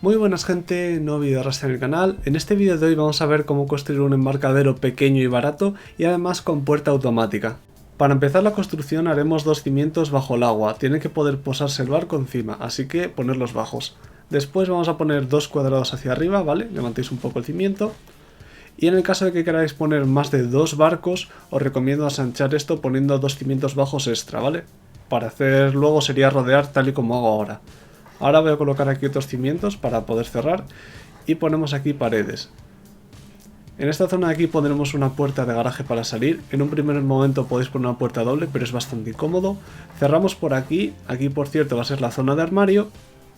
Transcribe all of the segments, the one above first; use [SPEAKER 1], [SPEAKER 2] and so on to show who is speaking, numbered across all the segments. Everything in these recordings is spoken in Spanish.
[SPEAKER 1] Muy buenas gente, nuevo vídeo de Rasta en el canal. En este vídeo de hoy vamos a ver cómo construir un embarcadero pequeño y barato y además con puerta automática. Para empezar la construcción haremos dos cimientos bajo el agua, tiene que poder posarse el barco encima, así que ponerlos bajos. Después vamos a poner dos cuadrados hacia arriba, ¿vale? Levantéis un poco el cimiento. Y en el caso de que queráis poner más de dos barcos, os recomiendo asanchar esto poniendo dos cimientos bajos extra, ¿vale? Para hacer luego sería rodear tal y como hago ahora. Ahora voy a colocar aquí otros cimientos para poder cerrar y ponemos aquí paredes. En esta zona de aquí pondremos una puerta de garaje para salir. En un primer momento podéis poner una puerta doble, pero es bastante incómodo. Cerramos por aquí, aquí por cierto va a ser la zona de armario.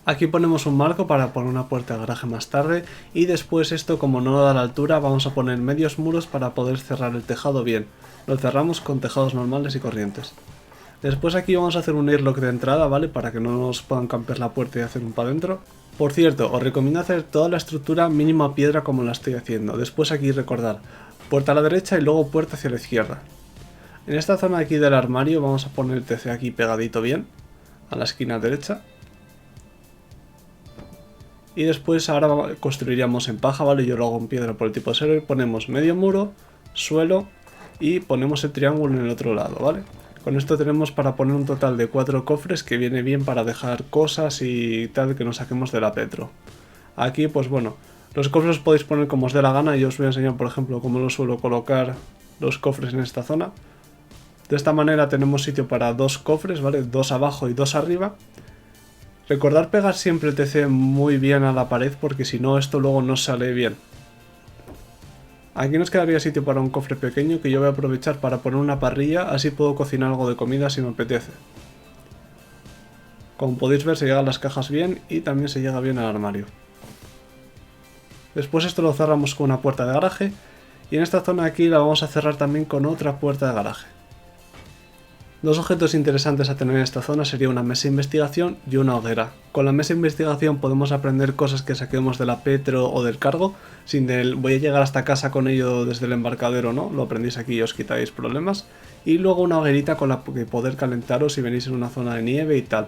[SPEAKER 1] Aquí ponemos un marco para poner una puerta de garaje más tarde y después esto, como no da la altura, vamos a poner medios muros para poder cerrar el tejado bien. Lo cerramos con tejados normales y corrientes. Después aquí vamos a hacer un airlock de entrada, ¿vale? Para que no nos puedan campear la puerta y hacer un para adentro. Por cierto, os recomiendo hacer toda la estructura mínima piedra como la estoy haciendo. Después aquí recordar, puerta a la derecha y luego puerta hacia la izquierda. En esta zona aquí del armario vamos a poner el TC aquí pegadito bien, a la esquina derecha. Y después ahora construiríamos en paja, ¿vale? Yo lo hago en piedra por el tipo de server. Ponemos medio muro, suelo y ponemos el triángulo en el otro lado, ¿vale? Con esto tenemos para poner un total de 4 cofres que viene bien para dejar cosas y tal que nos saquemos de la petro. Aquí pues bueno, los cofres los podéis poner como os dé la gana. Yo os voy a enseñar por ejemplo cómo lo suelo colocar los cofres en esta zona. De esta manera tenemos sitio para dos cofres, ¿vale? Dos abajo y dos arriba. Recordad pegar siempre el TC muy bien a la pared porque si no esto luego no sale bien. Aquí nos quedaría sitio para un cofre pequeño que yo voy a aprovechar para poner una parrilla, así puedo cocinar algo de comida si me apetece. Como podéis ver se llegan las cajas bien y también se llega bien al armario. Después esto lo cerramos con una puerta de garaje y en esta zona de aquí la vamos a cerrar también con otra puerta de garaje. Dos objetos interesantes a tener en esta zona sería una mesa de investigación y una hoguera. Con la mesa de investigación podemos aprender cosas que saquemos de la petro o del cargo, sin del voy a llegar hasta casa con ello desde el embarcadero, ¿no? Lo aprendéis aquí y os quitáis problemas. Y luego una hoguerita con la que poder calentaros si venís en una zona de nieve y tal.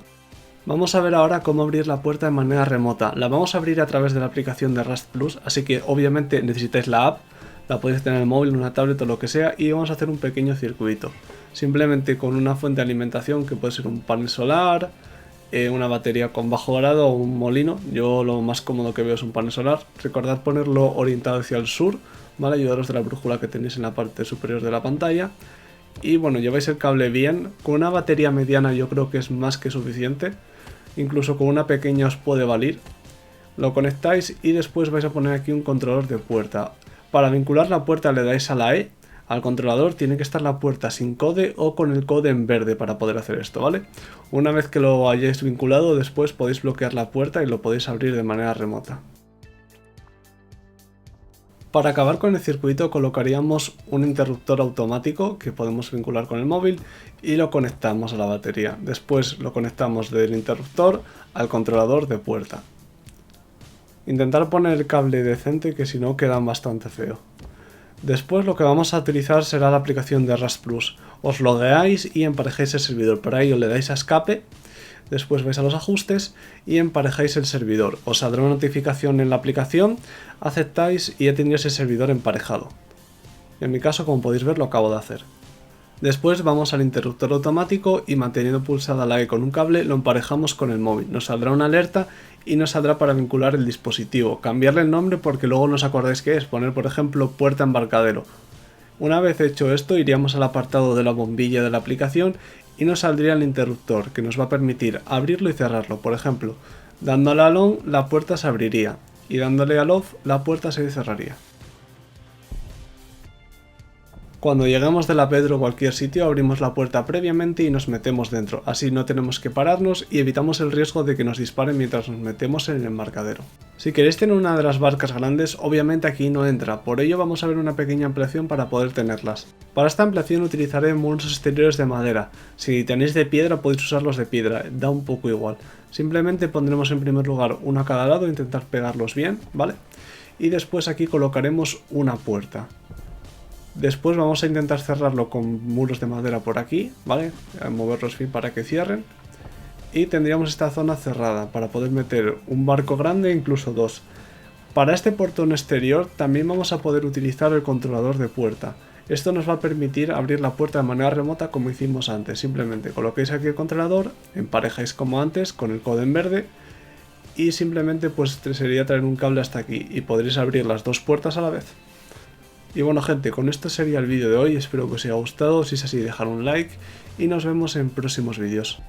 [SPEAKER 1] Vamos a ver ahora cómo abrir la puerta de manera remota. La vamos a abrir a través de la aplicación de Rust Plus, así que obviamente necesitáis la app, la podéis tener en el móvil, en una tablet o lo que sea, y vamos a hacer un pequeño circuito. Simplemente con una fuente de alimentación que puede ser un panel solar, una batería con bajo grado o un molino. Yo lo más cómodo que veo es un panel solar. Recordad ponerlo orientado hacia el sur, ¿vale? Ayudaros de la brújula que tenéis en la parte superior de la pantalla. Y bueno, lleváis el cable bien. Con una batería mediana yo creo que es más que suficiente. Incluso con una pequeña os puede valer. Lo conectáis y después vais a poner aquí un controlador de puerta. Para vincular la puerta le dais a la E. Al controlador tiene que estar la puerta sin code o con el code en verde para poder hacer esto, ¿vale? Una vez que lo hayáis vinculado, después podéis bloquear la puerta y lo podéis abrir de manera remota. Para acabar con el circuito colocaríamos un interruptor automático que podemos vincular con el móvil y lo conectamos a la batería. Después lo conectamos del interruptor al controlador de puerta. Intentar poner el cable decente que si no queda bastante feo. Después lo que vamos a utilizar será la aplicación de Rust Plus. Os logueáis y emparejáis el servidor. Para ello le dais a escape, después vais a los ajustes y emparejáis el servidor. Os saldrá una notificación en la aplicación, aceptáis y ya tendréis el servidor emparejado. En mi caso, como podéis ver, lo acabo de hacer. Después vamos al interruptor automático y manteniendo pulsada la E con un cable lo emparejamos con el móvil. Nos saldrá una alerta y nos saldrá para vincular el dispositivo. Cambiarle el nombre porque luego no os acordáis qué es. Poner por ejemplo puerta embarcadero. Una vez hecho esto iríamos al apartado de la bombilla de la aplicación y nos saldría el interruptor que nos va a permitir abrirlo y cerrarlo. Por ejemplo, dándole al on la puerta se abriría y dándole al off la puerta se cerraría. Cuando lleguemos de la Pedro o cualquier sitio abrimos la puerta previamente y nos metemos dentro, así no tenemos que pararnos y evitamos el riesgo de que nos disparen mientras nos metemos en el embarcadero. Si queréis tener una de las barcas grandes, obviamente aquí no entra, por ello vamos a ver una pequeña ampliación para poder tenerlas. Para esta ampliación utilizaré muros exteriores de madera, si tenéis de piedra podéis usarlos de piedra, da un poco igual. Simplemente pondremos en primer lugar uno a cada lado e intentar pegarlos bien, ¿vale? Y después aquí colocaremos una puerta. Después vamos a intentar cerrarlo con muros de madera por aquí, ¿vale? A moverlos bien para que cierren. y tendríamos esta zona cerrada para poder meter un barco grande, incluso dos. Para este portón exterior también vamos a poder utilizar el controlador de puerta. Esto nos va a permitir abrir la puerta de manera remota como hicimos antes. Simplemente coloquéis aquí el controlador, emparejáis como antes con el codo en verde y simplemente pues sería traer un cable hasta aquí y podréis abrir las dos puertas a la vez. Y bueno gente, con esto sería el vídeo de hoy, espero que os haya gustado, si es así dejar un like y nos vemos en próximos vídeos.